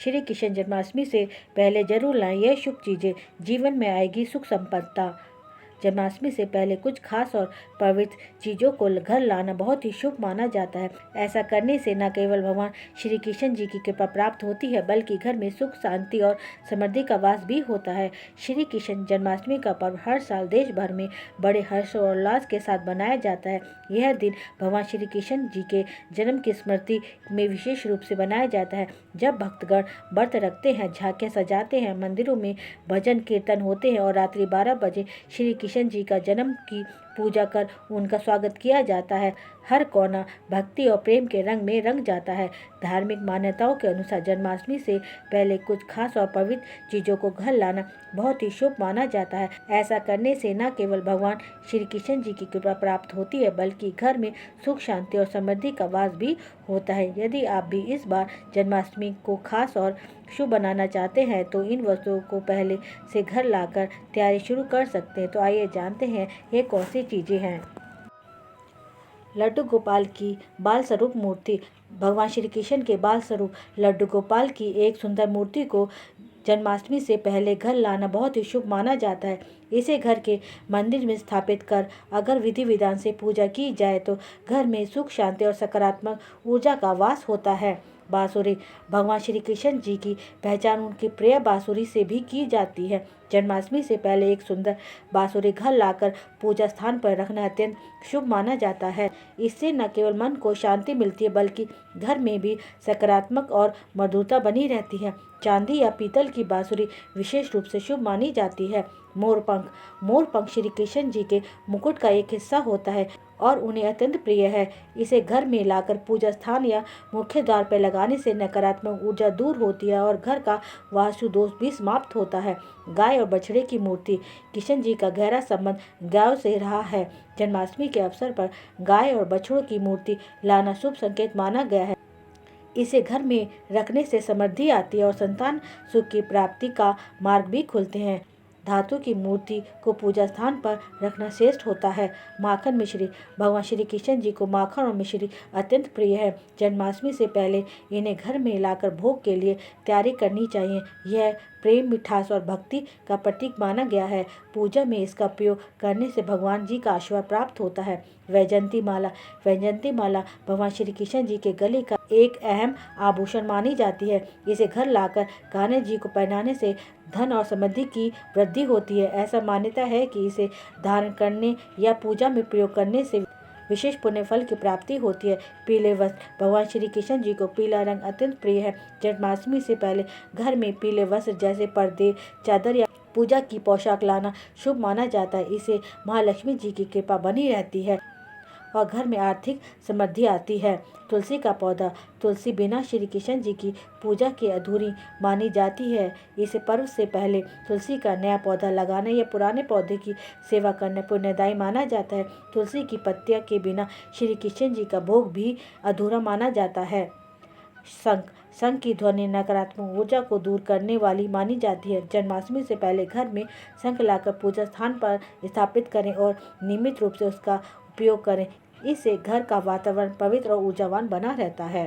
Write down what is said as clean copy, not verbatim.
श्री कृष्ण जन्माष्टमी से पहले जरूर लाएं यह शुभ चीज़ें, जीवन में आएगी सुख संपन्नता। जन्माष्टमी से पहले कुछ खास और पवित्र चीज़ों को घर लाना बहुत ही शुभ माना जाता है। ऐसा करने से न केवल भगवान श्री कृष्ण जी की कृपा प्राप्त होती है, बल्कि घर में सुख, शांति और समृद्धि का वास भी होता है। श्री कृष्ण जन्माष्टमी का पर्व हर साल देश भर में बड़े हर्ष और उल्लास के साथ मनाया जाता है। यह दिन भगवान श्री कृष्ण जी के जन्म की स्मृति में विशेष रूप से मनाया जाता है। जब भक्तगण व्रत रखते हैं, झांकियाँ सजाते हैं, मंदिरों में भजन कीर्तन होते हैं और रात्रि 12 बजे श्री कृष्ण जी का जन्म की पूजा कर उनका स्वागत किया जाता है। हर कोना भक्ति और प्रेम के रंग में रंग जाता है। धार्मिक मान्यताओं के अनुसार जन्माष्टमी से पहले कुछ खास और पवित्र चीज़ों को घर लाना बहुत ही शुभ माना जाता है। ऐसा करने से न केवल भगवान श्री कृष्ण जी की कृपा प्राप्त होती है, बल्कि घर में सुख, शांति और समृद्धि का वास भी होता है। यदि आप भी इस बार जन्माष्टमी को खास और शुभ बनाना चाहते हैं तो इन वस्तुओं को पहले से घर लाकर तैयारी शुरू कर सकते हैं। तो आइए जानते हैं ये कौन सी चीज़ें हैं। लड्डू गोपाल की बाल स्वरूप मूर्ति। भगवान श्री कृष्ण के बाल स्वरूप लड्डू गोपाल की एक सुंदर मूर्ति को जन्माष्टमी से पहले घर लाना बहुत ही शुभ माना जाता है। इसे घर के मंदिर में स्थापित कर अगर विधि विधान से पूजा की जाए तो घर में सुख, शांति और सकारात्मक ऊर्जा का वास होता है। बांसुरी। भगवान श्री कृष्ण जी की पहचान उनकी प्रिय बांसुरी से भी की जाती है। जन्माष्टमी से पहले एक सुंदर बांसुरी घर लाकर पूजा स्थान पर रखना अत्यंत शुभ माना जाता है। इससे न केवल मन को शांति मिलती है, बल्कि घर में भी सकारात्मक और मधुरता बनी रहती है। चांदी या पीतल की बांसुरी विशेष रूप से शुभ मानी जाती है। मोरपंख। मोरपंख श्री कृष्ण जी के मुकुट का एक हिस्सा होता है और उन्हें अत्यंत प्रिय है। इसे घर में लाकर पूजा स्थान या मुख्य द्वार पर लगाने से नकारात्मक ऊर्जा दूर होती है और घर का वास्तु दोष भी समाप्त होता है। गाय और बछड़े की मूर्ति। कृष्ण जी का गहरा संबंध गायों से रहा है। जन्माष्टमी के अवसर पर गाय और बछड़ों की मूर्ति लाना शुभ संकेत माना गया है। इसे घर में रखने से समृद्धि आती है और संतान सुख की प्राप्ति का मार्ग भी खुलते हैं। धातु की मूर्ति को पूजा स्थान पर रखना श्रेष्ठ होता है। माखन मिश्री। भगवान श्री कृष्ण जी को माखन और मिश्री अत्यंत प्रिय है। जन्माष्टमी से पहले इन्हें घर में लाकर भोग के लिए तैयारी करनी चाहिए। यह प्रेम, मिठास और भक्ति का प्रतीक माना गया है। पूजा में इसका उपयोग करने से भगवान जी का आशीर्वाद प्राप्त होता है। वैजयंती माला। वैजयंती माला भगवान श्री कृष्ण जी के गले का एक अहम आभूषण मानी जाती है। इसे घर लाकर कान्हा जी को पहनाने से धन और समृद्धि की वृद्धि होती है। ऐसा मान्यता है कि इसे धारण करने या पूजा में प्रयोग करने से विशेष पुण्य फल की प्राप्ति होती है। पीले वस्त्र। भगवान श्री कृष्ण जी को पीला रंग अत्यंत प्रिय है। जन्माष्टमी से पहले घर में पीले वस्त्र जैसे पर्दे, चादर या पूजा की पोशाक लाना शुभ माना जाता है। इससे महालक्ष्मी जी की कृपा बनी रहती है और घर में आर्थिक समृद्धि आती है। तुलसी का पौधा। तुलसी बिना श्री कृष्ण जी की पूजा के अधूरी मानी जाती है। इसे पर्व से पहले तुलसी का नया पौधा लगाना या पुराने पौधे की सेवा करना पुण्यदायी माना जाता है। तुलसी की पत्तियां के बिना श्री कृष्ण जी का भोग भी अधूरा माना जाता है। शंख। शंख की ध्वनि नकारात्मक ऊर्जा को दूर करने वाली मानी जाती है। जन्माष्टमी से पहले घर में शंख लाकर पूजा स्थान पर स्थापित करें और नियमित रूप से उसका उपयोग करें। इससे घर का वातावरण पवित्र और ऊर्जावान बना रहता है।